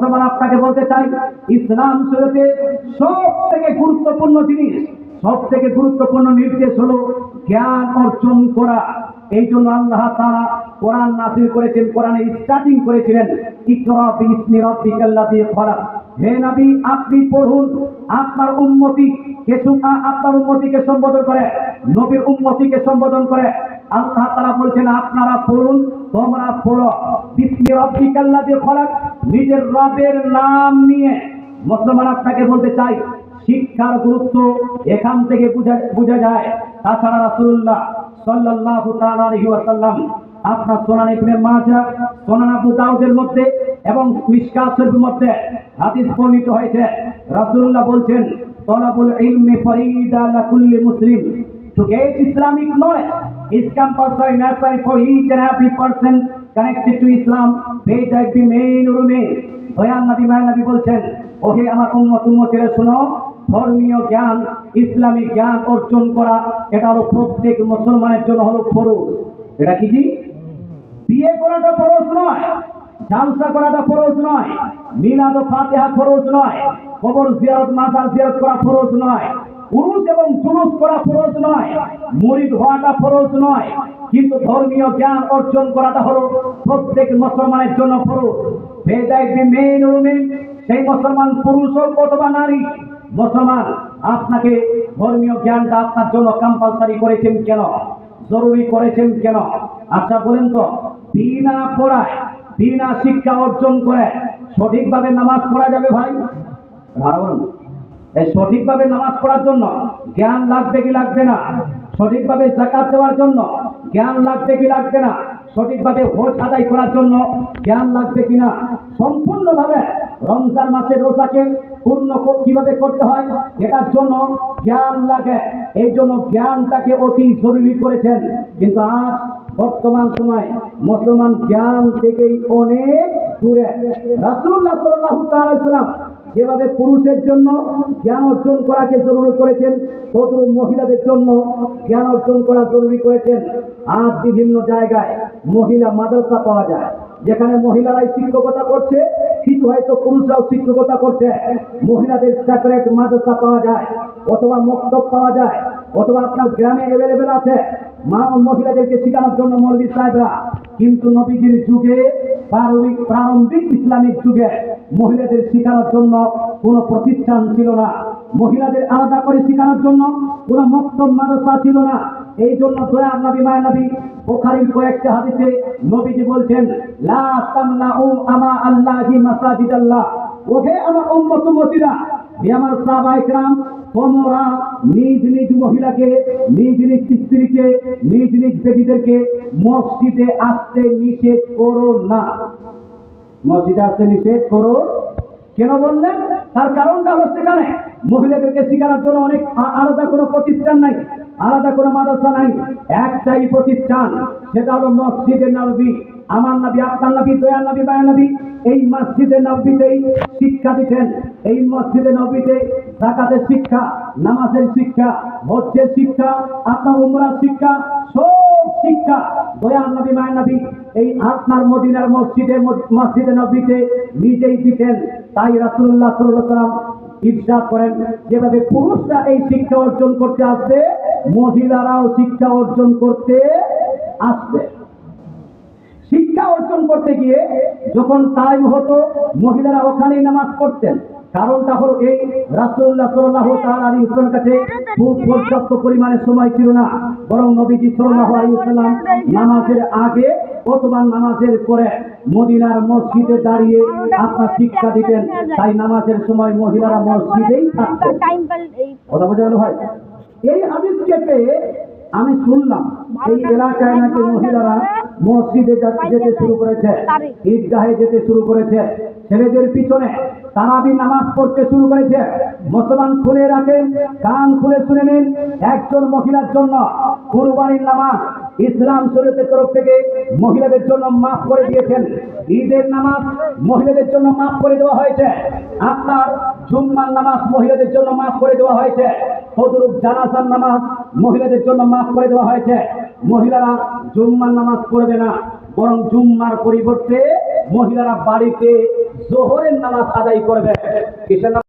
আপনাকে বলতে চাই, ইসলাম শরীয়তে সব থেকে গুরুত্বপূর্ণ জিনিস, সব থেকে গুরুত্বপূর্ণ নির্দেশ হলো জ্ঞান অর্জন করা। এই জন্য আল্লাহ তাআলা কোরআন নাযিল করেছেন, কোরআনে স্টার্টিং করেছিলেন ইকরা বিসমি রাব্বিকাল্লাযী খলাক। হে নবী, আপনি পড়ুন। আপনার উম্মতিকে সম্বোধন করে, নবীর উম্মতিকে সম্বোধন করে আল্লাহ তাআলা বলছেন আপনারা পড়ুন, তোমরা পড়ো। বিসমি রাব্বিকাল্লাযী খলাক, নিজের রবের নাম নিয়ে। মুসলমান আপনাকে বলতে চাই, শিক্ষার গুরুত্ব এখান থেকে বোঝা যায়। তাছাড়া রাসূলুল্লাহ সাল্লাল্লাহু তাআলা আলাইহি ওয়াসাল্লাম আপনার সুনান ইবনে মাজাহ, সুনান আবু দাউদের মধ্যে এবং মিশকাত শরীফের মধ্যে হাদিস বর্ণিত হয়েছে। রাসূলুল্লাহ বলছেন, তলাবুল ইলমি ফরিদা লিকুল্লি মুসলিম। To get Islamic knowledge is compulsory necessary for each and every person connected to Islam, be that be male or female. Dayal নবী মায়ের নবী বলছেন, ওহে আমার উম্মতেরা শুনো, ধর্মীয় জ্ঞান, ইসলামিক জ্ঞান অর্জন করা এটা হলো প্রত্যেক মুসলমানের জন্য হলো ফরজ। এটা কি? বিয়ে করাটা ফরজ নয়, জালসা করাটা ফরজ নয়, মিলাদ ও ফাতিহা ফরজ নয়, কবর জিয়ারত মাজার জিয়ারত করা ফরজ নয়, উরুস এবং জুলুস করা ফরজ নয়, মুরিদ হওয়াটা ফরজ নয়, কিন্তু ধর্মীয় জ্ঞান অর্জন করাটা হলো প্রত্যেক মুসলমানের জন্য ফরজ। সেই মুসলমান পুরুষ হোক অথবা নারী, মুসলমান আপনাকে ধর্মীয় জ্ঞানটা আপনার জন্য কম্পালসারি করেছেন কেন, জরুরি করেছেন কেন? আচ্ছা বলেন তো, বিনা পড়ায়, বিনা শিক্ষা অর্জন করে সঠিকভাবে নামাজ পড়া যাবে ভাই? এই সঠিকভাবে নামাজ পড়ার জন্য জ্ঞান লাগবে কি লাগবে না? সঠিকভাবে যাকাত দেওয়ার জন্য জ্ঞান লাগবে কি লাগবে না? সঠিকভাবে হজ আদায় করার জন্য জ্ঞান লাগবে কিনা? সম্পূর্ণভাবে রমজান মাসের রোজাকে পূর্ণ কিভাবে করতে হয় এটার জন্য জ্ঞান লাগে। এই জন্য জ্ঞানটাকে অতি জরুরি করেছেন। কিন্তু আজ বর্তমান সময় মুসলমান জ্ঞান থেকেই অনেক দূরে। রাসূলুল্লাহ সাল্লাল্লাহু তাআলা আলাইহি ওয়াসাল্লাম যেভাবে পুরুষের জন্য জ্ঞান অর্জন করাকে জরুরি করেছেন, তদ্রূপ মহিলাদের জন্য জ্ঞান অর্জন করা জরুরি করেছেন। আজ বিভিন্ন জায়গায় মহিলা মাদ্রাসা পাওয়া যায়, যেখানে মহিলারাই শিক্ষকতা করছে, কিছু হয়তো পুরুষরাও শিক্ষকতা করছে। মহিলাদের সেপারেট মাদ্রাসা পাওয়া যায়, অথবা মক্তব পাওয়া যায়, অথবা আপনার গ্রামে অ্যাভেলেবেল আছে মহিলাদেরকে শেখানোর জন্য মৌলভী সাহেবরা। কিন্তু নবীজির যুগে, প্রারম্ভিক ইসলামিক যুগে মহিলাদের শেখানোর জন্য কোনো প্রতিষ্ঠান ছিল না, মহিলাদের আলাদা করে শেখানোর জন্য কোনো মক্তব মাদ্রাসা ছিল না। এই জন্য দয়ার নবী মায়ের নবী বুখারীর কয়েকটা হাদিসে নবীজি বলছেন, লা তামনাউ আমা আল্লাহি মাসাজিদাল্লাহ। ওহে আমার উম্মতরা, হে আমার সাহাবায়ে কেরাম, তোমরা নিজ নিজ মহিলাকে, নিজ নিজ স্ত্রীকে, নিজ নিজ ব্যক্তিদেরকে মসজিদে আসতে নিষেধ করো না। মসজিদে আসতে নিষেধ করো কেন বললেন? তার কারণটা হলো সেখানে মহিলাদেরকে শেখানোর জন্য অনেক আলাদা কোনো প্রতিষ্ঠান নাই, আলাদা কোনো মাদ্রাসা নাই, একটাই প্রতিষ্ঠান, সেটা হলো মসজিদে নববী। আমার নবী, আপনার নবী, দয়ার নবী, মায়ের নবী এই মসজিদে নববীতেই শিক্ষা দিতেন। এই মসজিদে নববীতে যাকাতের শিক্ষা, নামাজের শিক্ষা, হজ্জের শিক্ষা, আপনার উমরার শিক্ষা, সব শিক্ষা দয়ার নবী মায়ের নবী এই আপনার মদিনার মসজিদে নববীতে নিজেই দিতেন। তাই রাসূলুল্লাহ সাল্লাল্লাহু আলাইহি ওয়াসাল্লাম ইরশাদ করেন, যেভাবে পুরুষরা এই শিক্ষা অর্জন করতে আসবে, মহিলারাও শিক্ষা অর্জন করতে আসবে। শিক্ষা অর্জন করতে গিয়ে যখন টাইম হতো, মহিলারা ওখানেই নামাজ পড়তেন। কারণটা হলো এই, রাসূলুল্লাহ সাল্লাল্লাহু তাআলা আলাইহি ওয়াসাল্লামের কাছে খুব পর্যাপ্ত পরিমাণে সময় ছিল না, বরং নবীজি সাল্লাল্লাহু আলাইহি ওয়াসাল্লাম নামাজের আগে অথবা নামাজের পরে মদিনার মসজিদে দাঁড়িয়ে আপনার শিক্ষা দিতেন। তাই নামাজের সময় মহিলারা মসজিদেই থাকতেন। কথা বোঝা গেল ভাই? এই হাদিসকে পেয়ে আমি শুনলাম এই এলাকায় নাকি মহিলারা মসজিদে যেতে শুরু করেছে, ঈদগাহে যেতে শুরু করেছে, ছেলেদের পিছনে তারাবি নামাজ পড়তে শুরু করেছে। মুসলমান খুলে রাখেন, কান খুলে শুনে নিন, একজন মহিলার জন্য কুরবানির নামাজ ইসলাম শরীয়তের তরফ থেকে মহিলাদের জন্য মাফ করে দিয়েছেন। ঈদের নামাজ মহিলাদের জন্য মাফ করে দেওয়া হয়েছে। আপনার জুম্মার নামাজ মহিলাদের জন্য মাফ করে দেওয়া হয়েছে। তদরূপ জানাজার নামাজ মহিলাদের জন্য মাফ করে দেওয়া হয়েছে। মহিলারা জুম্মার নামাজ পড়বে না, বরং জুম্মার পরিবর্তে মহিলারা বাড়িতে জোহরের নামাজ আদায় করবে। কিসের নামাজ?